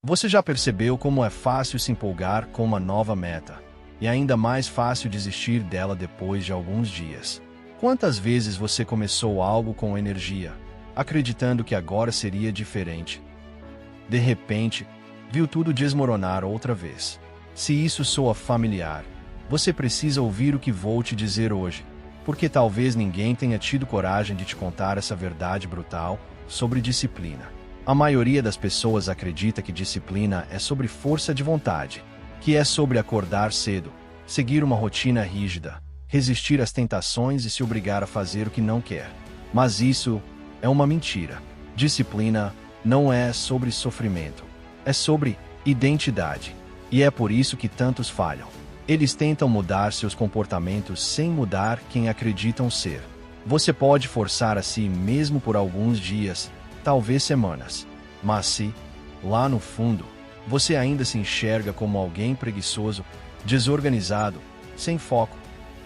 Você já percebeu como é fácil se empolgar com uma nova meta e ainda mais fácil desistir dela depois de alguns dias? Quantas vezes você começou algo com energia, acreditando que agora seria diferente? De repente, viu tudo desmoronar outra vez. Se isso soa familiar, você precisa ouvir o que vou te dizer hoje, porque talvez ninguém tenha tido coragem de te contar essa verdade brutal sobre disciplina. A maioria das pessoas acredita que disciplina é sobre força de vontade, que é sobre acordar cedo, seguir uma rotina rígida, resistir às tentações e se obrigar a fazer o que não quer. Mas isso é uma mentira. Disciplina não é sobre sofrimento, é sobre identidade. E é por isso que tantos falham. Eles tentam mudar seus comportamentos sem mudar quem acreditam ser. Você pode forçar a si mesmo por alguns dias, talvez semanas. Mas se, lá no fundo, você ainda se enxerga como alguém preguiçoso, desorganizado, sem foco,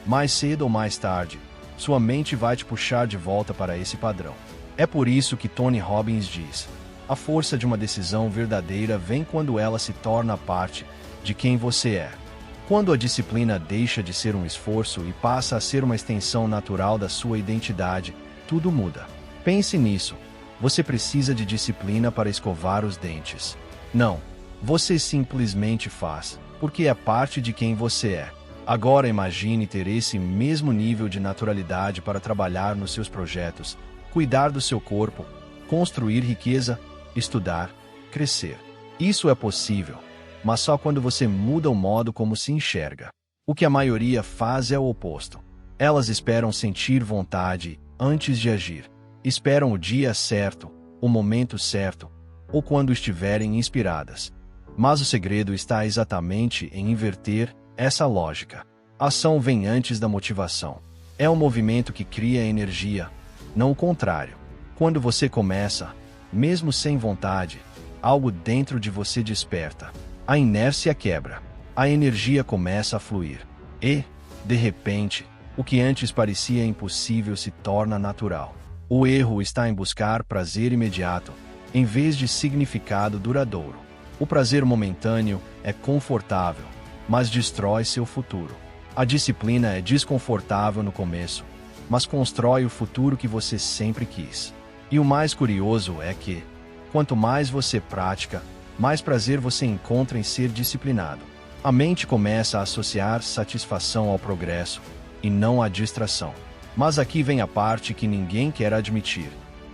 mais cedo ou mais tarde, sua mente vai te puxar de volta para esse padrão. É por isso que Tony Robbins diz: a força de uma decisão verdadeira vem quando ela se torna parte de quem você é. Quando a disciplina deixa de ser um esforço e passa a ser uma extensão natural da sua identidade, tudo muda. Pense nisso. Você precisa de disciplina para escovar os dentes. Não, você simplesmente faz, porque é parte de quem você é. Agora imagine ter esse mesmo nível de naturalidade para trabalhar nos seus projetos, cuidar do seu corpo, construir riqueza, estudar, crescer. Isso é possível, mas só quando você muda o modo como se enxerga. O que a maioria faz é o oposto. Elas esperam sentir vontade antes de agir. Esperam o dia certo, o momento certo, ou quando estiverem inspiradas. Mas o segredo está exatamente em inverter essa lógica. A ação vem antes da motivação. É o movimento que cria energia, não o contrário. Quando você começa, mesmo sem vontade, algo dentro de você desperta. A inércia quebra. A energia começa a fluir. E, de repente, o que antes parecia impossível se torna natural. O erro está em buscar prazer imediato, em vez de significado duradouro. O prazer momentâneo é confortável, mas destrói seu futuro. A disciplina é desconfortável no começo, mas constrói o futuro que você sempre quis. E o mais curioso é que, quanto mais você pratica, mais prazer você encontra em ser disciplinado. A mente começa a associar satisfação ao progresso, e não à distração. Mas aqui vem a parte que ninguém quer admitir.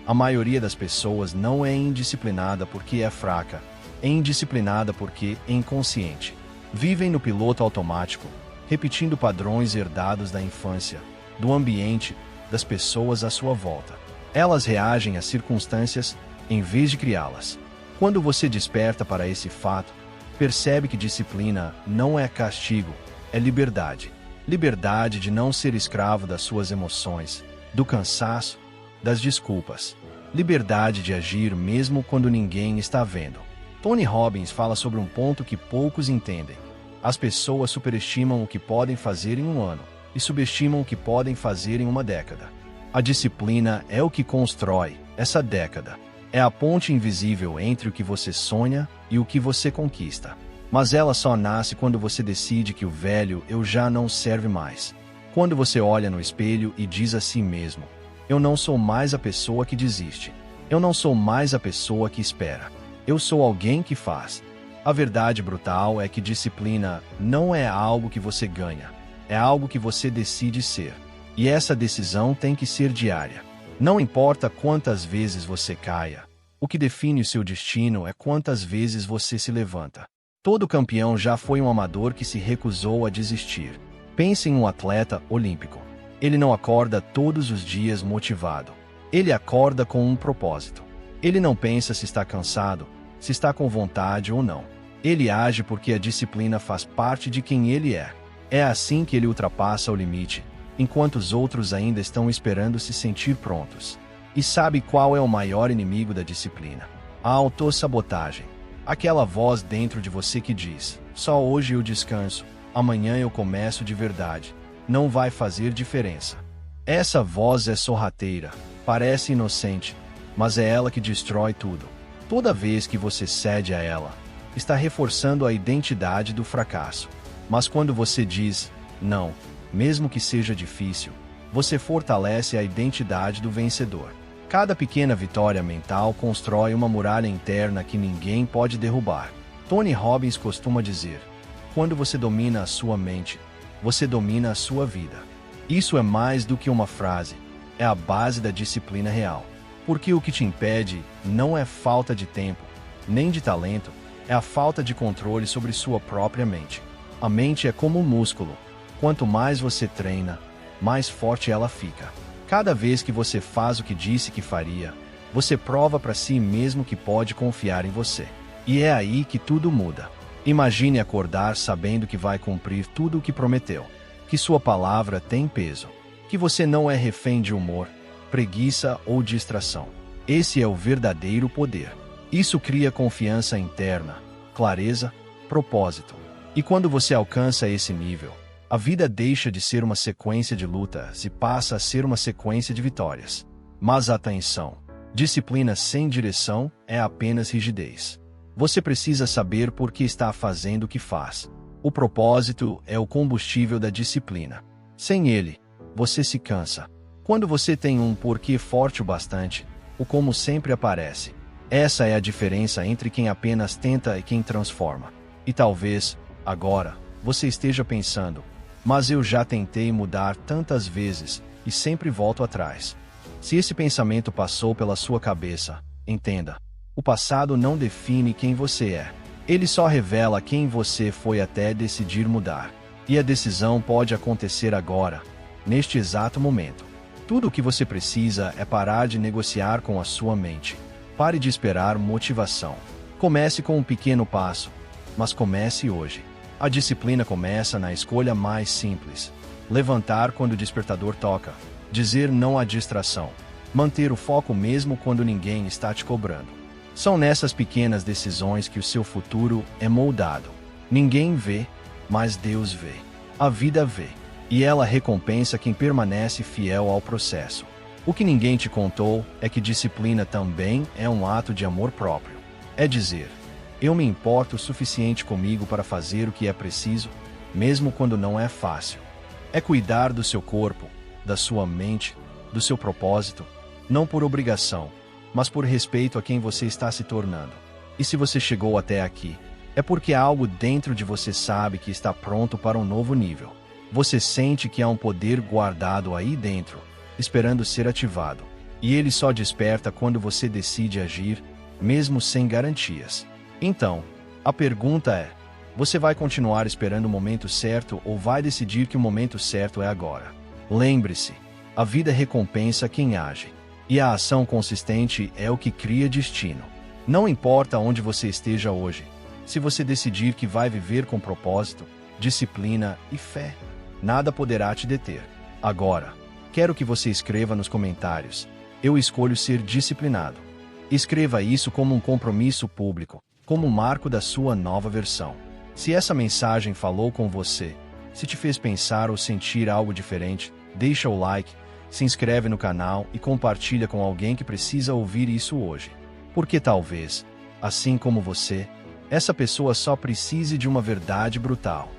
A maioria das pessoas não é indisciplinada porque é fraca, é indisciplinada porque é inconsciente. Vivem no piloto automático, repetindo padrões herdados da infância, do ambiente, das pessoas à sua volta. Elas reagem às circunstâncias em vez de criá-las. Quando você desperta para esse fato, percebe que disciplina não é castigo, é liberdade. Liberdade de não ser escravo das suas emoções, do cansaço, das desculpas. Liberdade de agir mesmo quando ninguém está vendo. Tony Robbins fala sobre um ponto que poucos entendem. As pessoas superestimam o que podem fazer em um ano e subestimam o que podem fazer em uma década. A disciplina é o que constrói essa década. É a ponte invisível entre o que você sonha e o que você conquista. Mas ela só nasce quando você decide que o velho eu já não serve mais. Quando você olha no espelho e diz a si mesmo: eu não sou mais a pessoa que desiste. Eu não sou mais a pessoa que espera. Eu sou alguém que faz. A verdade brutal é que disciplina não é algo que você ganha. É algo que você decide ser. E essa decisão tem que ser diária. Não importa quantas vezes você caia. O que define o seu destino é quantas vezes você se levanta. Todo campeão já foi um amador que se recusou a desistir. Pense em um atleta olímpico. Ele não acorda todos os dias motivado. Ele acorda com um propósito. Ele não pensa se está cansado, se está com vontade ou não. Ele age porque a disciplina faz parte de quem ele é. É assim que ele ultrapassa o limite, enquanto os outros ainda estão esperando se sentir prontos. E sabe qual é o maior inimigo da disciplina? A autossabotagem. Aquela voz dentro de você que diz: só hoje eu descanso, amanhã eu começo de verdade. Não vai fazer diferença. Essa voz é sorrateira, parece inocente, mas é ela que destrói tudo. Toda vez que você cede a ela, está reforçando a identidade do fracasso. Mas quando você diz não, mesmo que seja difícil, você fortalece a identidade do vencedor. Cada pequena vitória mental constrói uma muralha interna que ninguém pode derrubar. Tony Robbins costuma dizer: quando você domina a sua mente, você domina a sua vida. Isso é mais do que uma frase, é a base da disciplina real. Porque o que te impede não é falta de tempo, nem de talento, é a falta de controle sobre sua própria mente. A mente é como um músculo. Quanto mais você treina, mais forte ela fica. Cada vez que você faz o que disse que faria, você prova para si mesmo que pode confiar em você. E é aí que tudo muda. Imagine acordar sabendo que vai cumprir tudo o que prometeu, que sua palavra tem peso, que você não é refém de humor, preguiça ou distração. Esse é o verdadeiro poder. Isso cria confiança interna, clareza, propósito. E quando você alcança esse nível, a vida deixa de ser uma sequência de lutas e passa a ser uma sequência de vitórias. Mas atenção, disciplina sem direção é apenas rigidez. Você precisa saber por que está fazendo o que faz. O propósito é o combustível da disciplina. Sem ele, você se cansa. Quando você tem um porquê forte o bastante, o como sempre aparece. Essa é a diferença entre quem apenas tenta e quem transforma. E talvez, agora, você esteja pensando: mas eu já tentei mudar tantas vezes e sempre volto atrás. Se esse pensamento passou pela sua cabeça, entenda: o passado não define quem você é. Ele só revela quem você foi até decidir mudar. E a decisão pode acontecer agora, neste exato momento. Tudo o que você precisa é parar de negociar com a sua mente. Pare de esperar motivação. Comece com um pequeno passo, mas comece hoje. A disciplina começa na escolha mais simples. Levantar quando o despertador toca. Dizer não à distração. Manter o foco mesmo quando ninguém está te cobrando. São nessas pequenas decisões que o seu futuro é moldado. Ninguém vê, mas Deus vê. A vida vê. E ela recompensa quem permanece fiel ao processo. O que ninguém te contou é que disciplina também é um ato de amor próprio. É dizer: eu me importo o suficiente comigo para fazer o que é preciso, mesmo quando não é fácil. É cuidar do seu corpo, da sua mente, do seu propósito, não por obrigação, mas por respeito a quem você está se tornando. E se você chegou até aqui, é porque algo dentro de você sabe que está pronto para um novo nível. Você sente que há um poder guardado aí dentro, esperando ser ativado. E ele só desperta quando você decide agir, mesmo sem garantias. Então, a pergunta é: você vai continuar esperando o momento certo ou vai decidir que o momento certo é agora? Lembre-se, a vida recompensa quem age. E a ação consistente é o que cria destino. Não importa onde você esteja hoje, se você decidir que vai viver com propósito, disciplina e fé, nada poderá te deter. Agora, quero que você escreva nos comentários: eu escolho ser disciplinado. Escreva isso como um compromisso público, como um marco da sua nova versão. Se essa mensagem falou com você, se te fez pensar ou sentir algo diferente, deixa o like, se inscreve no canal e compartilha com alguém que precisa ouvir isso hoje. Porque talvez, assim como você, essa pessoa só precise de uma verdade brutal.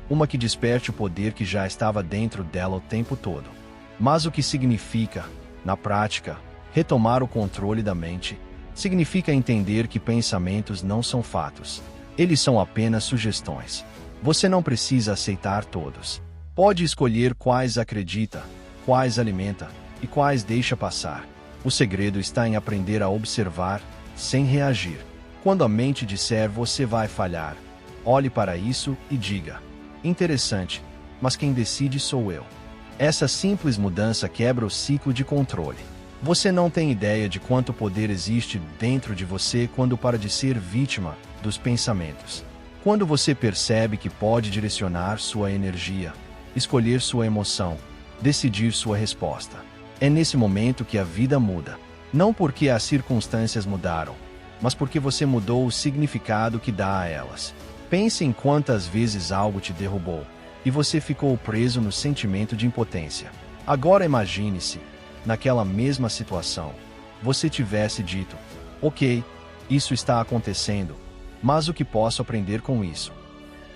Uma que desperte o poder que já estava dentro dela o tempo todo. Mas o que significa, na prática, retomar o controle da mente? Significa entender que pensamentos não são fatos. Eles são apenas sugestões. Você não precisa aceitar todos. Pode escolher quais acredita, quais alimenta e quais deixa passar. O segredo está em aprender a observar, sem reagir. Quando a mente disser você vai falhar, olhe para isso e diga: interessante, mas quem decide sou eu. Essa simples mudança quebra o ciclo de controle. Você não tem ideia de quanto poder existe dentro de você quando para de ser vítima dos pensamentos. Quando você percebe que pode direcionar sua energia, escolher sua emoção, decidir sua resposta. É nesse momento que a vida muda. Não porque as circunstâncias mudaram, mas porque você mudou o significado que dá a elas. Pense em quantas vezes algo te derrubou e você ficou preso no sentimento de impotência. Agora imagine-se, naquela mesma situação, você tivesse dito: ok, isso está acontecendo, mas o que posso aprender com isso.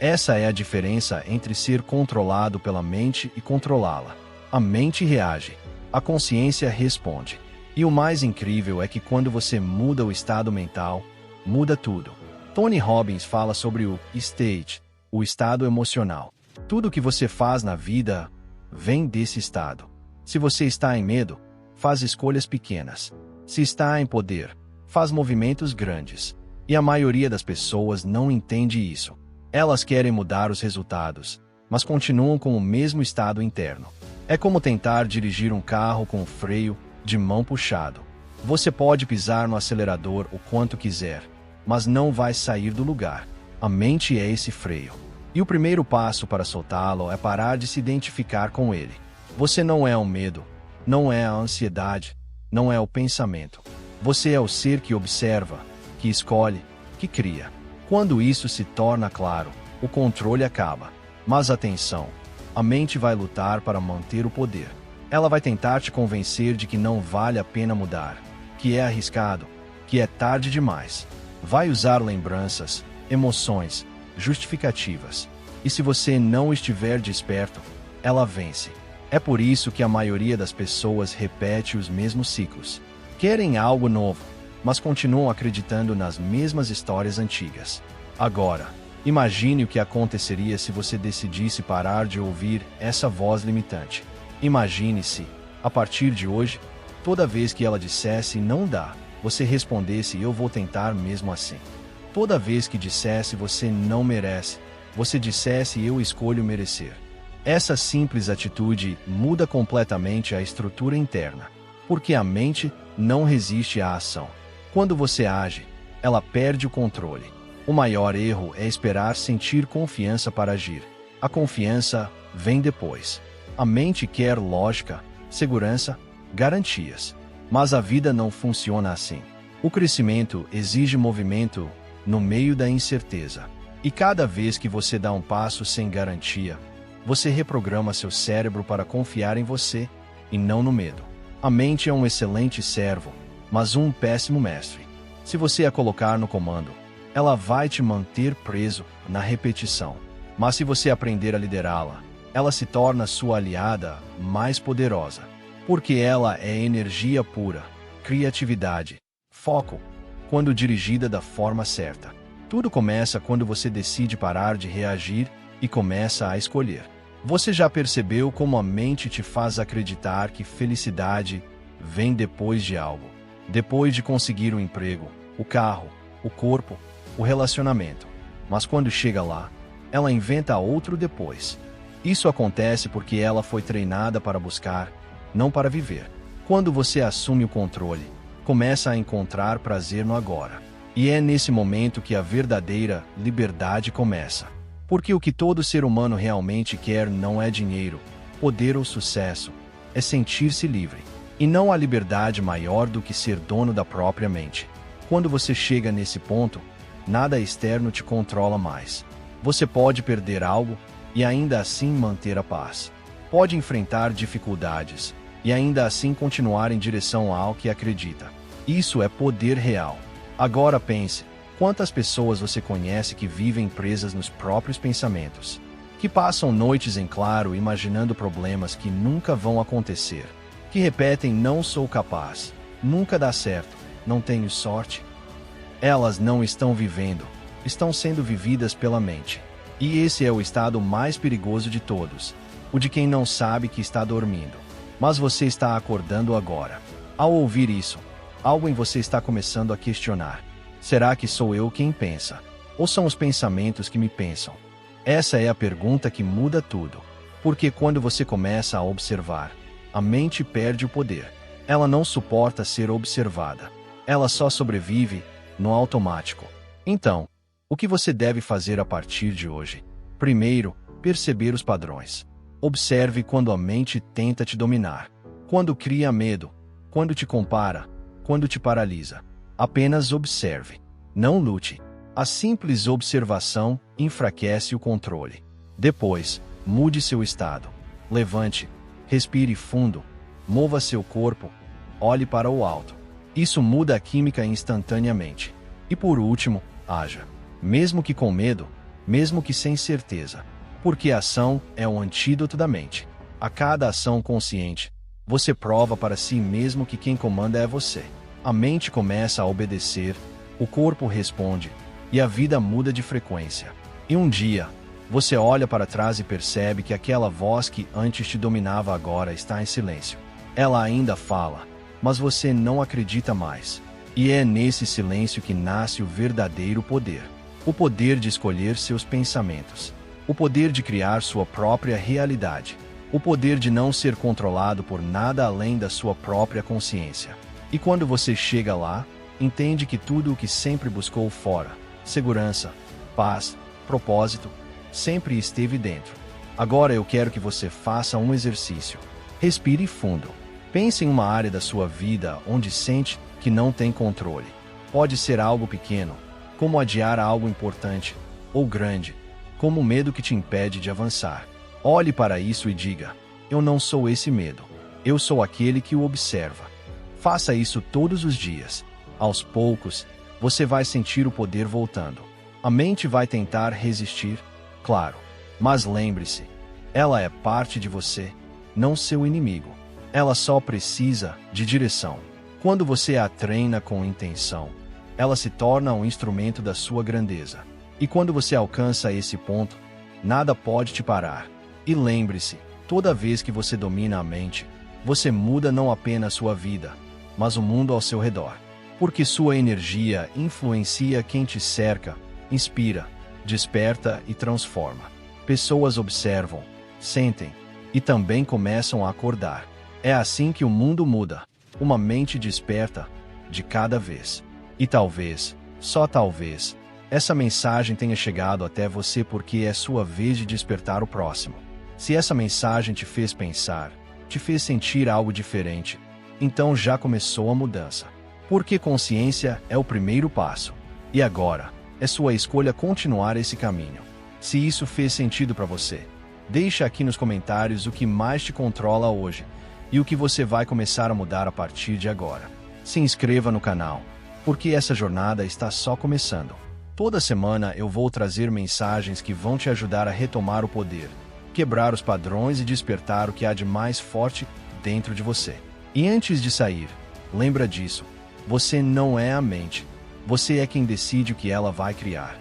Essa é a diferença entre ser controlado pela mente e controlá-la. A mente reage, a consciência responde. E o mais incrível é que quando você muda o estado mental, muda tudo. Tony Robbins fala sobre o state, o estado emocional. Tudo que você faz na vida vem desse estado. Se você está em medo, faz escolhas pequenas. Se está em poder, faz movimentos grandes. E a maioria das pessoas não entende isso. Elas querem mudar os resultados, mas continuam com o mesmo estado interno. É como tentar dirigir um carro com o freio de mão puxado. Você pode pisar no acelerador o quanto quiser, mas não vai sair do lugar. A mente é esse freio. E o primeiro passo para soltá-lo é parar de se identificar com ele. Você não é o medo, não é a ansiedade, não é o pensamento. Você é o ser que observa, que escolhe, que cria. Quando isso se torna claro, o controle acaba. Mas atenção, a mente vai lutar para manter o poder. Ela vai tentar te convencer de que não vale a pena mudar, que é arriscado, que é tarde demais. Vai usar lembranças, emoções, justificativas. E se você não estiver desperto, ela vence. É por isso que a maioria das pessoas repete os mesmos ciclos. Querem algo novo, mas continuam acreditando nas mesmas histórias antigas. Agora, imagine o que aconteceria se você decidisse parar de ouvir essa voz limitante. Imagine se, a partir de hoje, toda vez que ela dissesse não dá, você respondesse eu vou tentar mesmo assim. Toda vez que dissesse você não merece, você dissesse eu escolho merecer. Essa simples atitude muda completamente a estrutura interna, porque a mente não resiste à ação. Quando você age, ela perde o controle. O maior erro é esperar sentir confiança para agir. A confiança vem depois. A mente quer lógica, segurança, garantias. Mas a vida não funciona assim. O crescimento exige movimento no meio da incerteza. E cada vez que você dá um passo sem garantia, você reprograma seu cérebro para confiar em você e não no medo. A mente é um excelente servo, mas um péssimo mestre. Se você a colocar no comando, ela vai te manter preso na repetição. Mas se você aprender a liderá-la, ela se torna sua aliada mais poderosa. Porque ela é energia pura, criatividade, foco, quando dirigida da forma certa. Tudo começa quando você decide parar de reagir e começa a escolher. Você já percebeu como a mente te faz acreditar que felicidade vem depois de algo? Depois de conseguir um emprego, o carro, o corpo, o relacionamento. Mas quando chega lá, ela inventa outro depois. Isso acontece porque ela foi treinada para buscar, não para viver. Quando você assume o controle, começa a encontrar prazer no agora. E é nesse momento que a verdadeira liberdade começa. Porque o que todo ser humano realmente quer não é dinheiro, poder ou sucesso, é sentir-se livre. E não há liberdade maior do que ser dono da própria mente. Quando você chega nesse ponto, nada externo te controla mais. Você pode perder algo e ainda assim manter a paz. Pode enfrentar dificuldades e ainda assim continuar em direção ao que acredita. Isso é poder real. Agora pense, quantas pessoas você conhece que vivem presas nos próprios pensamentos? Que passam noites em claro imaginando problemas que nunca vão acontecer? Que repetem não sou capaz, nunca dá certo, não tenho sorte? Elas não estão vivendo, estão sendo vividas pela mente. E esse é o estado mais perigoso de todos, o de quem não sabe que está dormindo. Mas você está acordando agora. Ao ouvir isso, algo em você está começando a questionar. Será que sou eu quem pensa? Ou são os pensamentos que me pensam? Essa é a pergunta que muda tudo. Porque quando você começa a observar, a mente perde o poder. Ela não suporta ser observada. Ela só sobrevive no automático. Então, o que você deve fazer a partir de hoje? Primeiro, perceber os padrões. Observe quando a mente tenta te dominar. Quando cria medo. Quando te compara. Quando te paralisa. Apenas observe. Não lute. A simples observação enfraquece o controle. Depois, mude seu estado. Levante. Respire fundo. Mova seu corpo. Olhe para o alto. Isso muda a química instantaneamente. E por último, haja. mesmo que com medo, mesmo que sem certeza. Porque a ação é o antídoto da mente. A cada ação consciente, você prova para si mesmo que quem comanda é você. A mente começa a obedecer, o corpo responde, e a vida muda de frequência. E um dia, você olha para trás e percebe que aquela voz que antes te dominava agora está em silêncio. Ela ainda fala, mas você não acredita mais. E é nesse silêncio que nasce o verdadeiro poder. O poder de escolher seus pensamentos. O poder de criar sua própria realidade. O poder de não ser controlado por nada além da sua própria consciência. E quando você chega lá, entende que tudo o que sempre buscou fora, segurança, paz, propósito, sempre esteve dentro. Agora eu quero que você faça um exercício. Respire fundo. Pense em uma área da sua vida onde sente que não tem controle. Pode ser algo pequeno, como adiar algo importante, ou grande, como o medo que te impede de avançar. Olhe para isso e diga: eu não sou esse medo. Eu sou aquele que o observa. Faça isso todos os dias. Aos poucos, você vai sentir o poder voltando. A mente vai tentar resistir, claro. Mas lembre-se, ela é parte de você, não seu inimigo. Ela só precisa de direção. Quando você a treina com intenção, ela se torna um instrumento da sua grandeza. E quando você alcança esse ponto, nada pode te parar. E lembre-se, toda vez que você domina a mente, você muda não apenas sua vida, mas o mundo ao seu redor. Porque sua energia influencia quem te cerca, inspira, desperta e transforma. Pessoas observam, sentem e também começam a acordar. É assim que o mundo muda. Uma mente desperta, de cada vez. E talvez, só talvez, essa mensagem tenha chegado até você porque é sua vez de despertar o próximo. Se essa mensagem te fez pensar, te fez sentir algo diferente, então já começou a mudança. Porque consciência é o primeiro passo. E agora, é sua escolha continuar esse caminho. Se isso fez sentido para você, deixa aqui nos comentários o que mais te controla hoje e o que você vai começar a mudar a partir de agora. Se inscreva no canal, porque essa jornada está só começando. Toda semana eu vou trazer mensagens que vão te ajudar a retomar o poder, quebrar os padrões e despertar o que há de mais forte dentro de você. E antes de sair, lembra disso, você não é a mente, você é quem decide o que ela vai criar.